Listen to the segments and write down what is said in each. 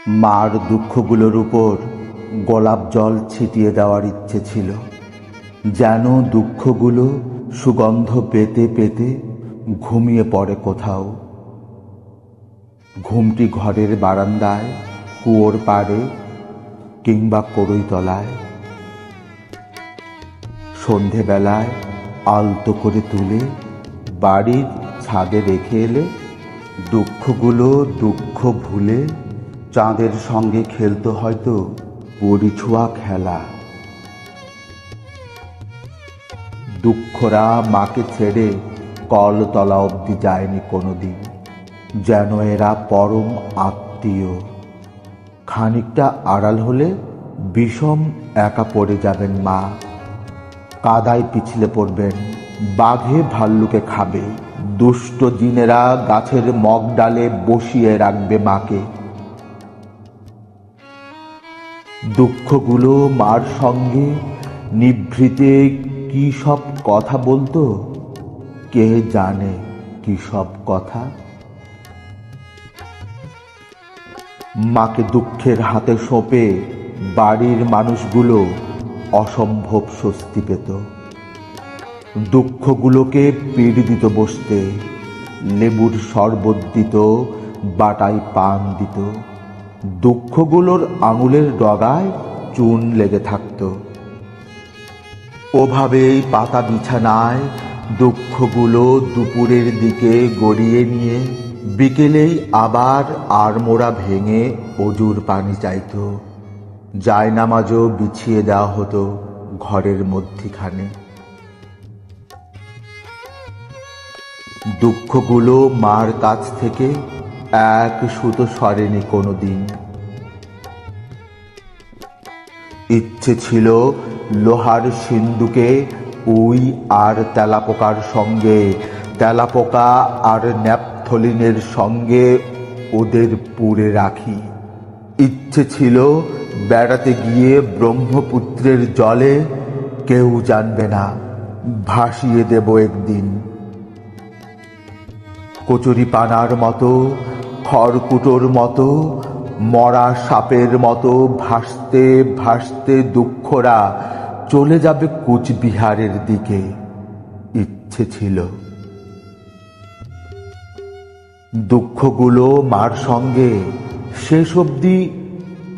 মার দুঃখগুলোর উপর গোলাপ জল ছিটিয়ে দেওয়ার ইচ্ছে ছিল, যেন দুঃখগুলো সুগন্ধ পেতে পেতে ঘুমিয়ে পড়ে কোথাও। ঘুমটি ঘরের বারান্দায়, কুয়োর পাড়ে কিংবা কড়ইতলায়। সন্ধেবেলায় আলতো করে তুলে বাড়ির ছাদে রেখে এলে দুঃখগুলো দুঃখ ভুলে চাঁদের সঙ্গে খেলতো হয়তো পরিছোঁয়া খেলা। দুঃখরা মাকে ছেড়ে কলতলা অবধি যায়নি কোনোদিন, যেন এরা পরম আত্মীয়। খানিকটা আড়াল হলে বিষম একা পড়ে যাবেন মা, কাদায় পিছলে পড়বেন, বাঘে ভাল্লুকে খাবে, দুষ্ট জিনেরা গাছের মগ ডালে বসিয়ে রাখবে মাকে। দুঃখগুলো মার সঙ্গে নিভৃতে কি সব কথা বলতো, কে জানে কি সব কথা। মাকে দুঃখের হাতে সঁপে বাড়ির মানুষগুলো অসম্ভব স্বস্তি পেত। দুঃখগুলোকে পিড় দিত বসতে, লেবুর শরবত দিত, বাটায় পান দিত। দুঃখগুলোর আঙুলের ডগায় চুন লেগে থাকত। ওভাবেই পাতা বিছানায় দুঃখগুলো দুপুরের দিকে গড়িয়ে নিয়ে বিকেলেই আবার আড়মোড়া ভেঙে অজুর পানি চাইত। জায়নামাজও বিছিয়ে দেওয়া হতো ঘরের মধ্যিখানে। দুঃখগুলো মার কাছ থেকে এক সুতো সরেনি কোনোদিন। ইচ্ছে ছিল লোহার সিন্দুকে উই আর তেলাপোকার সঙ্গে, তেলাপোকা আর ন্যাপথলিনের সঙ্গে ওদের পুড়ে রাখি। ইচ্ছে ছিল বেড়াতে গিয়ে ব্রহ্মপুত্রের জলে, কেউ জানবে না, ভাসিয়ে দেব একদিন। কচুরি পানার মতো, খড়কুটোর মতো, মরা সাপের মতো ভাসতে ভাসতে দুঃখরা চলে যাবে কুচবিহারের দিকে, ইচ্ছে ছিল। দুঃখগুলো মার সঙ্গে শেষ অবধি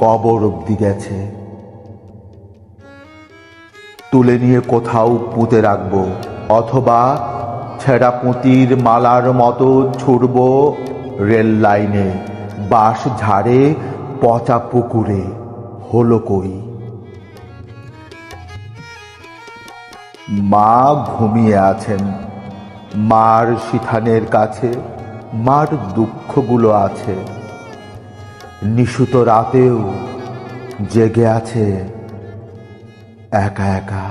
কবর অবধি গেছে। তুলে নিয়ে কোথাও পুঁতে রাখবো, অথবা ছেঁড়া পুঁতির মালার মতো ছুড়ব রেল লাইনে, বাঁশ ঝাড়ে, পচা পুকুরে। হলো কই? মা ঘুমিয়ে আছেন, মার সিথানের কাছে মার দুঃখগুলো আছে। নিশুত রাতেও জেগে আছে একা একা।